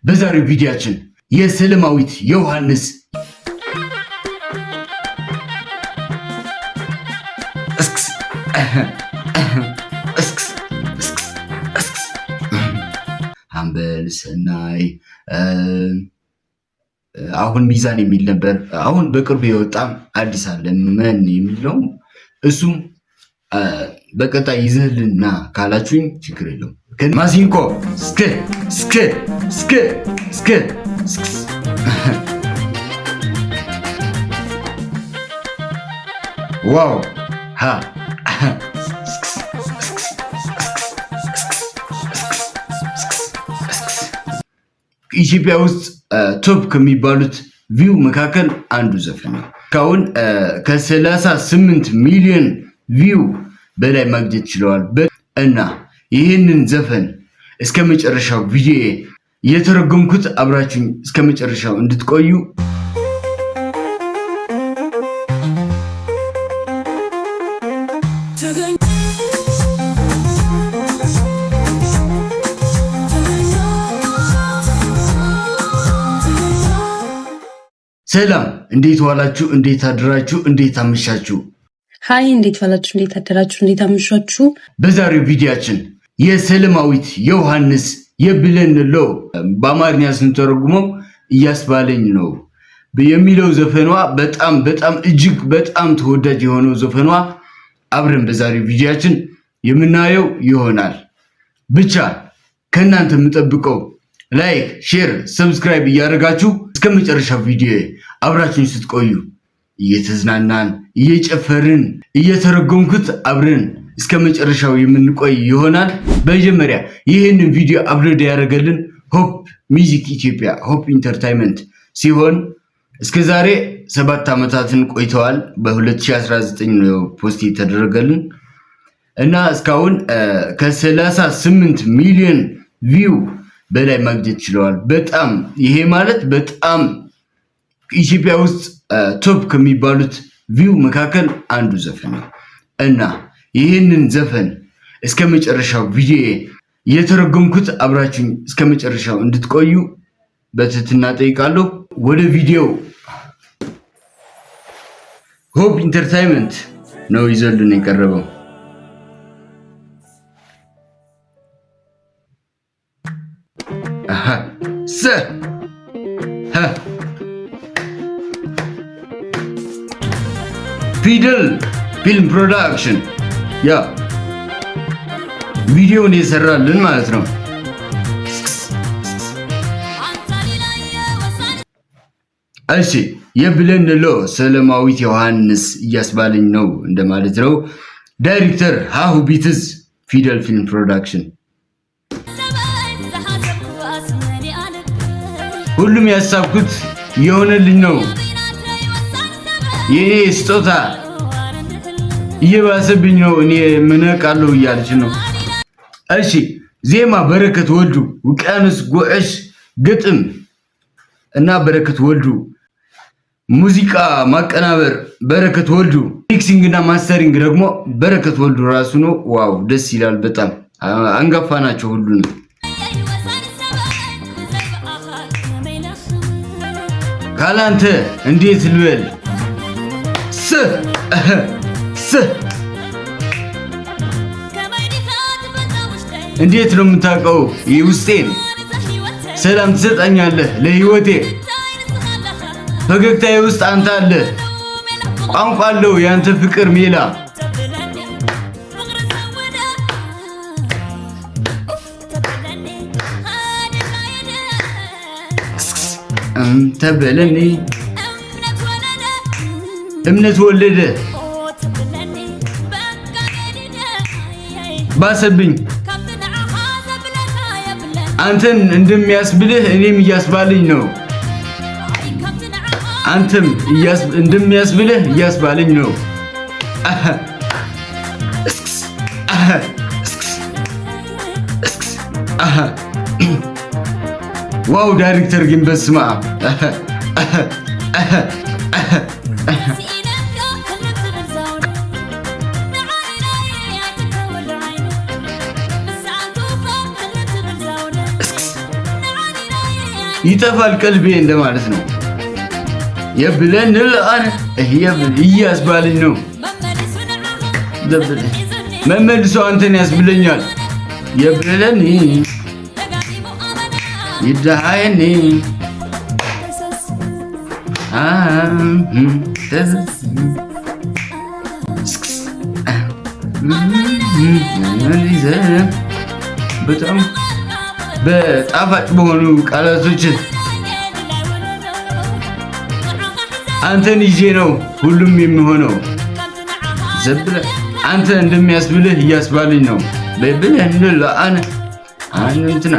በዛሬው ቪዲዮአችን የሰላማዊት ዮሐንስ አምበል ሰናይ አሁን ሚዛን የሚል ነበር። አሁን በቅርቡ የወጣ አዲስ አለ ምን የሚለው እሱም በቀጣይ ይዘህልና ካላችሁኝ ችግር የለውም። ማሲንቆ እስከ ዋው ሃ ኢትዮጵያ ውስጥ ቶፕ ከሚባሉት ቪው መካከል አንዱ ዘፈን ነው። ካሁን ከ38 ሚሊዮን ቪው በላይ ማግኘት ችለዋል እና ይህንን ዘፈን እስከ መጨረሻው ቪዲዮ የተረጎምኩት አብራችሁኝ እስከ መጨረሻው እንድትቆዩ ሰላም፣ እንዴት ዋላችሁ? እንዴት አድራችሁ? እንዴት አመሻችሁ? ሃይ፣ እንዴት ዋላችሁ? እንዴት አደራችሁ? እንዴት አመሻችሁ? በዛሬው ቪዲዮአችን የሰላማዊት ዮሐንስ የብለንሎ በአማርኛ ስንተረጉመው እያስባለኝ ነው የሚለው ዘፈኗ በጣም እጅግ በጣም ተወዳጅ የሆነው ዘፈኗ አብረን በዛሬው ቪዲዮአችን የምናየው ይሆናል። ብቻ ከእናንተ የምጠብቀው ላይክ፣ ሼር፣ ሰብስክራይብ እያደረጋችሁ እስከ መጨረሻው ቪዲዮ አብራችሁን ስትቆዩ እየተዝናናን እየጨፈርን እየተረጎምኩት አብረን እስከ መጨረሻው የምንቆይ ይሆናል። በመጀመሪያ ይህንን ቪዲዮ አፕሎድ ያደረገልን ሆፕ ሚውዚክ ኢትዮጵያ ሆፕ ኢንተርቴይንመንት ሲሆን እስከዛሬ 7 ዓመታትን ቆይተዋል። በ2019 ነው ፖስት የተደረገልን እና እስካሁን ከ38 ሚሊዮን ቪው በላይ ማግኘት ችለዋል። በጣም ይሄ ማለት በጣም ኢትዮጵያ ውስጥ ቶፕ ከሚባሉት ቪው መካከል አንዱ ዘፈን ነው እና ይህንን ዘፈን እስከ መጨረሻው ቪዲዮ የተረጎምኩት አብራችሁኝ እስከ መጨረሻው እንድትቆዩ በትህትና ጠይቃለሁ። ወደ ቪዲዮ ሆፕ ኢንተርቴይንመንት ነው ይዘልን የቀረበው። ፊደል ፊልም ፕሮዳክሽን ያ ቪዲዮን የሰራልን ማለት ነው። እሺ የብለንሎ ሰላማዊት ዮሐንስ እያስባለኝ ነው እንደማለት ነው። ዳይሬክተር ሃሁ ቢትዝ ፊደል ፊልም ፕሮዳክሽን። ሁሉም ያሳብኩት የሆነልኝ ነው የኔ ስጦታ እየባሰብኝ ነው እኔ ምነቃለሁ እያለች ነው። እሺ ዜማ በረከት ወልዱ፣ ውቅያኖስ ጎዕሽ ግጥም እና በረከት ወልዱ፣ ሙዚቃ ማቀናበር በረከት ወልዱ፣ ሚክሲንግ እና ማስተሪንግ ደግሞ በረከት ወልዱ ራሱ ነው። ዋው ደስ ይላል በጣም አንጋፋ ናቸው ሁሉንም። ካላንተ እንዴት ልበል እንዴት ነው የምታውቀው ውስጤን ሰላም ትሰጠኛለህ ለህይወቴ ፈገግታዬ ውስጥ አንተ አለ ቋንቋ አለው ያንተ ፍቅር ሜላ አንተ በለኔ እምነት ወለደ ባሰብኝ አንተን እንደሚያስብልህ እኔም እያስባለኝ ነው። አንተም እንደሚያስብልህ እያስባለኝ ነው። ዋው ዳይሬክተር ግን በስማ ይጠፋል ቀልቤ እንደማለት ነው። የብለን ለአነ እያስባልኝ ነው። መመልሶ አንተን ያስብለኛል። የብለን ይደሃየኒ በጣም በጣፋጭ በሆኑ ቃላቶች አንተን ይዤ ነው ሁሉም የሚሆነው። ዘብለ አንተ እንደሚያስብልህ እያስባልኝ ነው። በብለህ ለአነ አንተና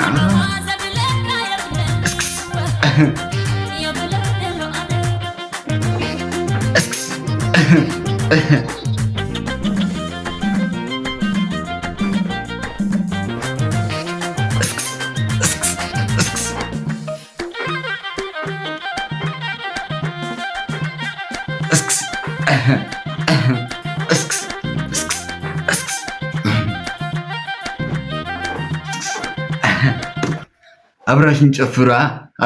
አብራሽን ጨፍራ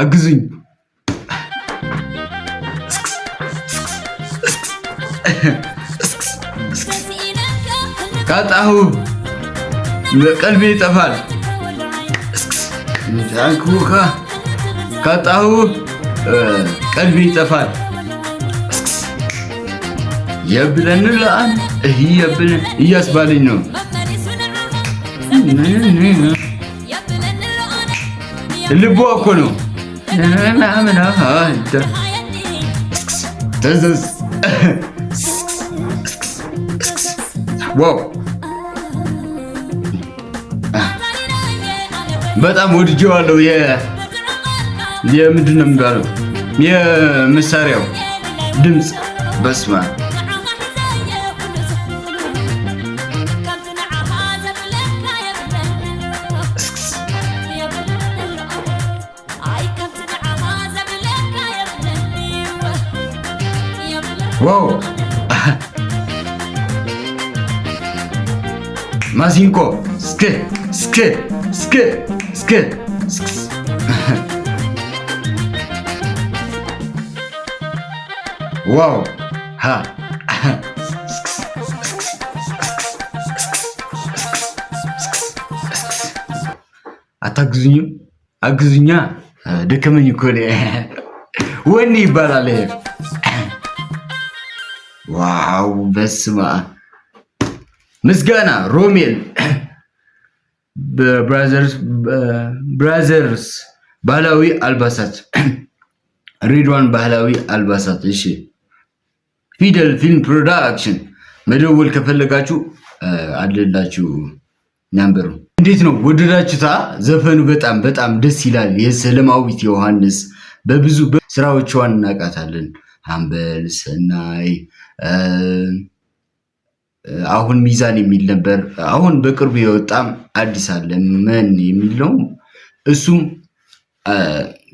አግዙኝ። ካጣሁ ቀልቤ ይጠፋል። ታንኩካ ካጣሁ ቀልቤ ይጠፋል። የብለን ለአን የብለን እያስባለኝ ነው። ልቧ እኮ ነው። ተዘዝ ዋው በጣም ወድጄዋለሁ። የምንድን ነው የሚባለው የመሳሪያው ድምፅ በስማ ዋው ማሲንቆ ስክ ስክ ስክ ስክ ዋው ሃ አታግዙኝም? አግዙኛ። ደከመኝ እኮ ወኔ ይባላል። ዋው በስማ ምስጋና ሮሜል ብራዘርስ ባህላዊ አልባሳት ሬድዋን ባህላዊ አልባሳት። እሺ ፊደል ፊልም ፕሮዳክሽን መደወል ከፈለጋችሁ አለላችሁ ናምበሩ። እንዴት ነው ወደዳችሁታ? ዘፈኑ በጣም በጣም ደስ ይላል። የሰለማዊት ዮሐንስ በብዙ ስራዎቿን እናውቃታለን። አምበል፣ ሰናይ፣ አሁን ሚዛን የሚል ነበር። አሁን በቅርቡ የወጣም አዲስ አለ ምን የሚል ነው። እሱም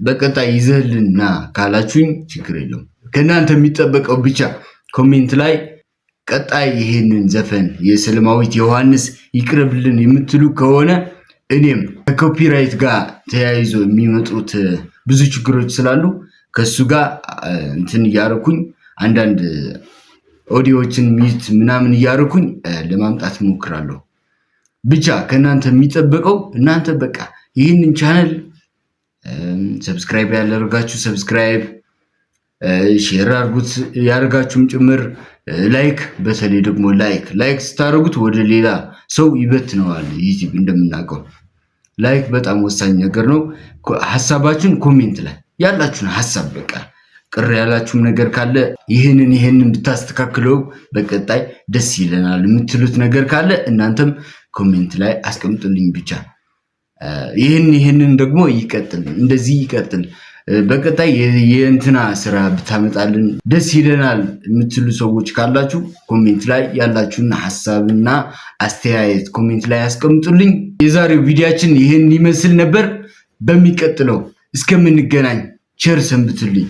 በቀጣይ ይዘህልና ካላችሁኝ ችግር የለውም። ከእናንተ የሚጠበቀው ብቻ ኮሜንት ላይ ቀጣይ ይሄንን ዘፈን የሰለማዊት ዮሐንስ ይቅርብልን የምትሉ ከሆነ እኔም ከኮፒራይት ጋር ተያይዞ የሚመጡት ብዙ ችግሮች ስላሉ ከሱ ጋር እንትን እያረኩኝ አንዳንድ ኦዲዮዎችን ሚት ምናምን እያረኩኝ ለማምጣት ሞክራለሁ። ብቻ ከእናንተ የሚጠበቀው እናንተ በቃ ይህንን ቻናል ሰብስክራይብ ያላደረጋችሁ ሰብስክራይብ፣ ሼር አድርጉት ያደርጋችሁም ጭምር ላይክ፣ በተለይ ደግሞ ላይክ ስታደርጉት ወደ ሌላ ሰው ይበትነዋል ዩቲዩብ እንደምናውቀው። ላይክ በጣም ወሳኝ ነገር ነው። ሐሳባችሁን ኮሜንት ላይ ያላችሁን ሐሳብ በቃ ቅር ያላችሁም ነገር ካለ ይሄንን ብታስተካክለው በቀጣይ ደስ ይለናል የምትሉት ነገር ካለ እናንተም ኮሜንት ላይ አስቀምጡልኝ። ብቻ ይሄንን ደግሞ ይቀጥል፣ እንደዚህ ይቀጥል፣ በቀጣይ የእንትና ስራ ብታመጣልን ደስ ይለናል የምትሉ ሰዎች ካላችሁ ኮሜንት ላይ ያላችሁን ሐሳብና አስተያየት ኮሜንት ላይ አስቀምጡልኝ። የዛሬው ቪዲዮአችን ይሄን ይመስል ነበር። በሚቀጥለው እስከምንገናኝ ቸር ሰንብቱልኝ።